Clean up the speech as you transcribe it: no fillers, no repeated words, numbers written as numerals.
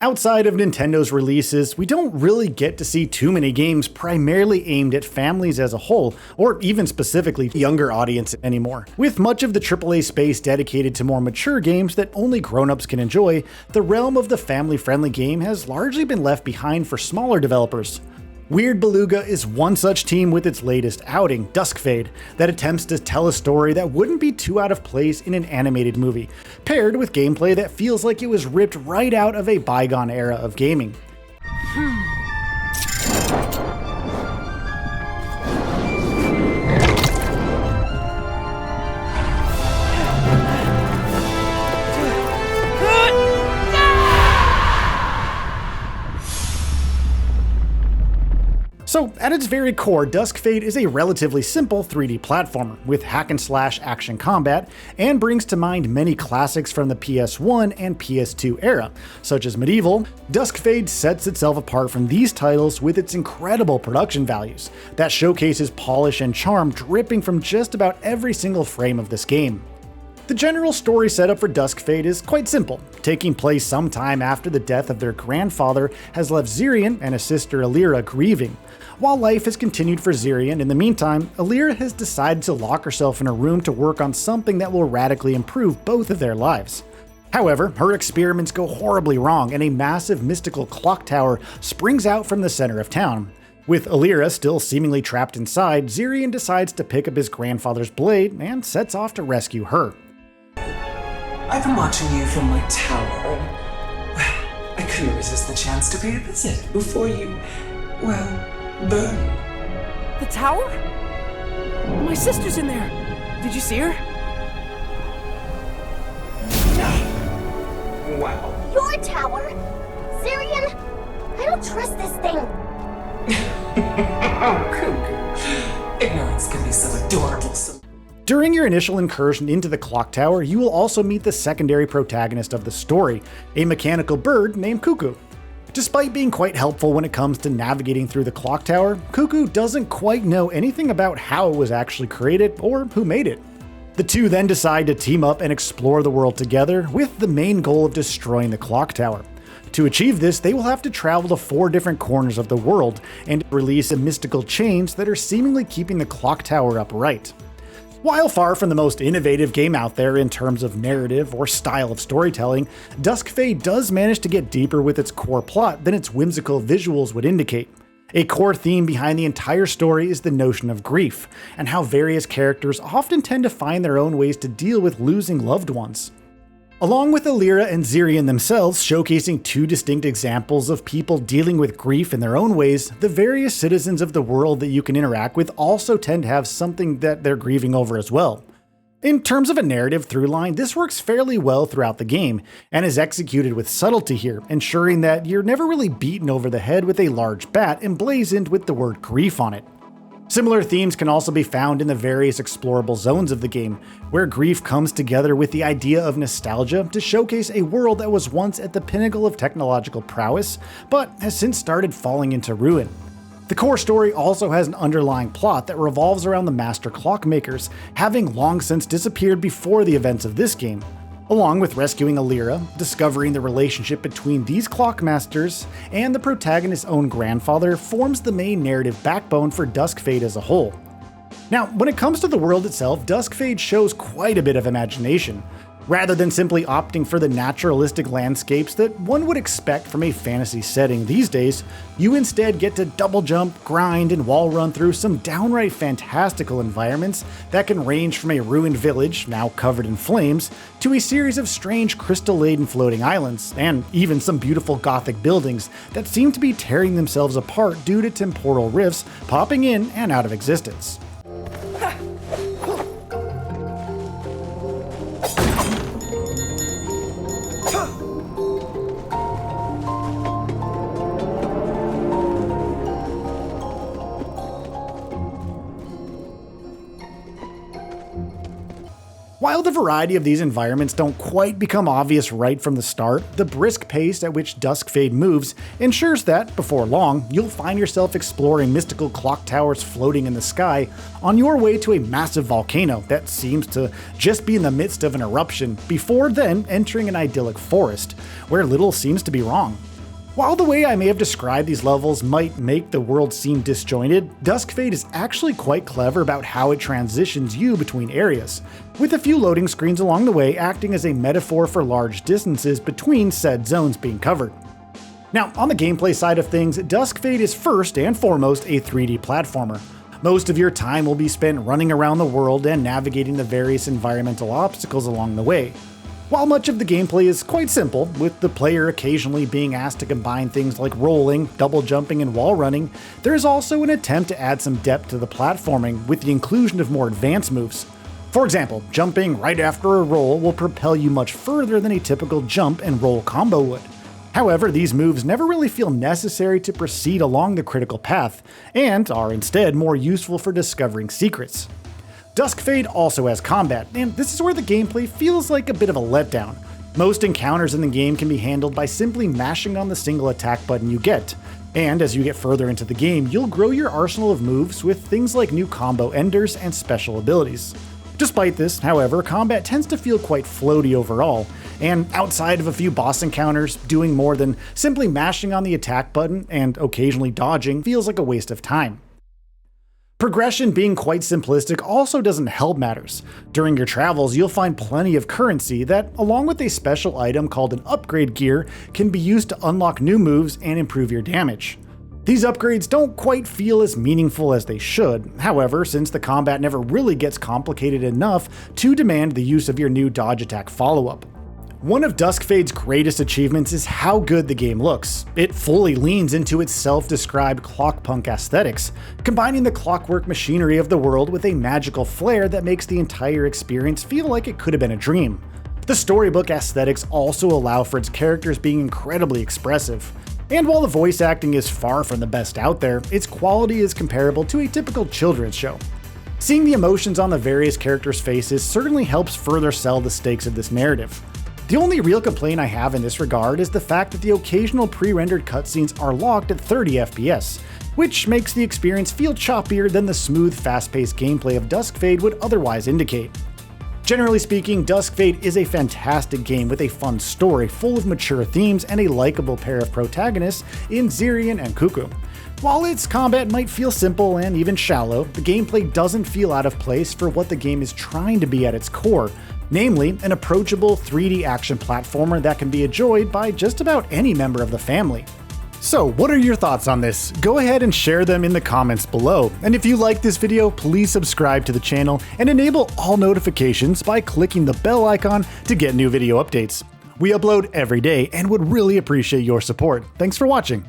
Outside of Nintendo's releases, we don't really get to see too many games primarily aimed at families as a whole, or even specifically younger audience anymore. With much of the AAA space dedicated to more mature games that only grown-ups can enjoy, the realm of the family-friendly game has largely been left behind for smaller developers. Weird Beluga is one such team with its latest outing, Duskfade, that attempts to tell a story that wouldn't be too out of place in an animated movie, paired with gameplay that feels like it was ripped right out of a bygone era of gaming. So, at its very core, Duskfade is a relatively simple 3D platformer with hack-and-slash action combat, and brings to mind many classics from the PS1 and PS2 era, such as Medieval. Duskfade sets itself apart from these titles with its incredible production values that showcases polish and charm dripping from just about every single frame of this game. The general story setup for Duskfade is quite simple, taking place sometime after the death of their grandfather has left Zirian and his sister Alira grieving. While life has continued for Zirian in the meantime, Alira has decided to lock herself in a room to work on something that will radically improve both of their lives. However, her experiments go horribly wrong and a massive mystical clock tower springs out from the center of town. With Alira still seemingly trapped inside, Zirian decides to pick up his grandfather's blade and sets off to rescue her. I've been watching you from my tower. I couldn't resist the chance to pay a visit before you, burn. The tower? My sister's in there. Did you see her? Wow. Your tower? Zirian? I don't trust this thing. Oh, Cuckoo. Ignorance can be so adorable. During your initial incursion into the clock tower, you will also meet the secondary protagonist of the story, a mechanical bird named Cuckoo. Despite being quite helpful when it comes to navigating through the clock tower, Cuckoo doesn't quite know anything about how it was actually created or who made it. The two then decide to team up and explore the world together with the main goal of destroying the clock tower. To achieve this, they will have to travel to 4 different corners of the world and release a mystical chains that are seemingly keeping the clock tower upright. While far from the most innovative game out there in terms of narrative or style of storytelling, Duskfade does manage to get deeper with its core plot than its whimsical visuals would indicate. A core theme behind the entire story is the notion of grief, and how various characters often tend to find their own ways to deal with losing loved ones. Along with Alira and Zirian themselves showcasing 2 distinct examples of people dealing with grief in their own ways, the various citizens of the world that you can interact with also tend to have something that they're grieving over as well. In terms of a narrative throughline, this works fairly well throughout the game, and is executed with subtlety here, ensuring that you're never really beaten over the head with a large bat emblazoned with the word grief on it. Similar themes can also be found in the various explorable zones of the game, where grief comes together with the idea of nostalgia to showcase a world that was once at the pinnacle of technological prowess, but has since started falling into ruin. The core story also has an underlying plot that revolves around the master clockmakers, having long since disappeared before the events of this game. Along with rescuing Alira, discovering the relationship between these clockmasters and the protagonist's own grandfather forms the main narrative backbone for Duskfade as a whole. Now, when it comes to the world itself, Duskfade shows quite a bit of imagination. Rather than simply opting for the naturalistic landscapes that one would expect from a fantasy setting these days, you instead get to double jump, grind, and wall run through some downright fantastical environments that can range from a ruined village, now covered in flames, to a series of strange crystal-laden floating islands, and even some beautiful gothic buildings that seem to be tearing themselves apart due to temporal rifts popping in and out of existence. While the variety of these environments don't quite become obvious right from the start, the brisk pace at which Duskfade moves ensures that, before long, you'll find yourself exploring mystical clock towers floating in the sky on your way to a massive volcano that seems to just be in the midst of an eruption, before then entering an idyllic forest, where little seems to be wrong. While the way I may have described these levels might make the world seem disjointed, Duskfade is actually quite clever about how it transitions you between areas, with a few loading screens along the way acting as a metaphor for large distances between said zones being covered. Now, on the gameplay side of things, Duskfade is first and foremost a 3D platformer. Most of your time will be spent running around the world and navigating the various environmental obstacles along the way. While much of the gameplay is quite simple, with the player occasionally being asked to combine things like rolling, double jumping, and wall running, there is also an attempt to add some depth to the platforming with the inclusion of more advanced moves. For example, jumping right after a roll will propel you much further than a typical jump and roll combo would. However, these moves never really feel necessary to proceed along the critical path, and are instead more useful for discovering secrets. Duskfade also has combat, and this is where the gameplay feels like a bit of a letdown. Most encounters in the game can be handled by simply mashing on the single attack button you get, and as you get further into the game, you'll grow your arsenal of moves with things like new combo enders and special abilities. Despite this, however, combat tends to feel quite floaty overall, and outside of a few boss encounters, doing more than simply mashing on the attack button and occasionally dodging feels like a waste of time. Progression being quite simplistic also doesn't help matters. During your travels, you'll find plenty of currency that, along with a special item called an upgrade gear, can be used to unlock new moves and improve your damage. These upgrades don't quite feel as meaningful as they should, however, since the combat never really gets complicated enough to demand the use of your new dodge attack follow-up. One of Duskfade's greatest achievements is how good the game looks. It fully leans into its self-described clockpunk aesthetics, combining the clockwork machinery of the world with a magical flair that makes the entire experience feel like it could have been a dream. The storybook aesthetics also allow for its characters being incredibly expressive. And while the voice acting is far from the best out there, its quality is comparable to a typical children's show. Seeing the emotions on the various characters' faces certainly helps further sell the stakes of this narrative. The only real complaint I have in this regard is the fact that the occasional pre-rendered cutscenes are locked at 30 FPS, which makes the experience feel choppier than the smooth, fast-paced gameplay of Duskfade would otherwise indicate. Generally speaking, Duskfade is a fantastic game with a fun story full of mature themes and a likable pair of protagonists in Zirian and Cuckoo. While its combat might feel simple and even shallow, the gameplay doesn't feel out of place for what the game is trying to be at its core, namely an approachable 3D action platformer that can be enjoyed by just about any member of the family. So what are your thoughts on this? Go ahead and share them in the comments below. And if you like this video, please subscribe to the channel and enable all notifications by clicking the bell icon to get new video updates. We upload every day and would really appreciate your support. Thanks for watching.